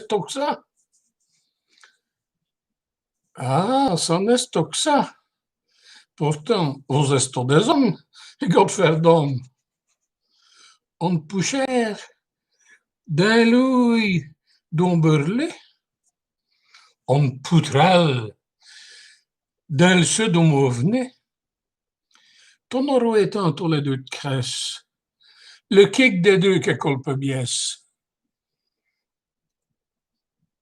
esto que ça? Ah, ça n'est que ça. Pourtant, vos esto des hommes, Godverdom. On pusher d'un louis d'omberlé, on poutral d'un le sud où m'en venait. Ton oro étant tous les deux de crèche, le kick des deux qui colpe biès.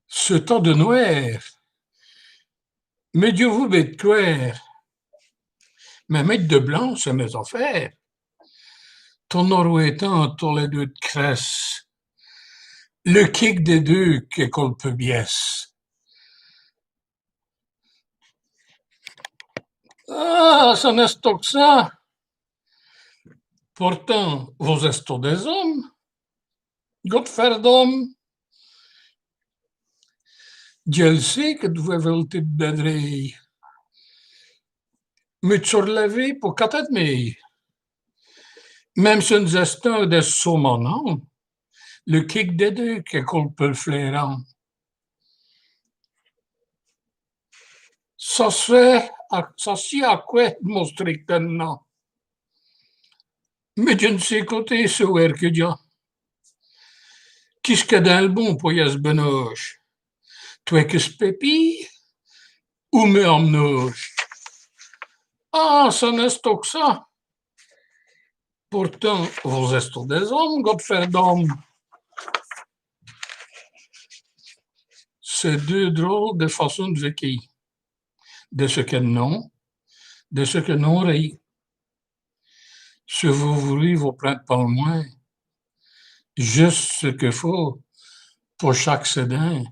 Ce temps de noir, mais Dieu vous bête clair, mais mettre de blanc, c'est mes affaires. Ton oro étant tous les deux de crèche, le kick des deux qui colpe biès. Ah, ça n'est que ça. Pourtant, vos esto des hommes, Godverdom. Dieu le sait que vous avez le type bedrei. Mais sur la vie pour quatre demi. Même si nous estons des saumonants, le kick des deux qui colpe le flairant. Ça s'y à quoi de mon strict non. Mais je ne sais côté ce que Dieu. Qu'est-ce que dans le bon pour y se benoche? Toi que ce pépi ou me emnoche? Ah, ça n'est que ça. Pourtant, vous êtes des hommes, Godverdom. C'est deux drôles de façons de vécu. De ce que non, de ce que non rit. Si vous voulez vous prendre par moins, juste ce qu'il faut pour chaque sédin.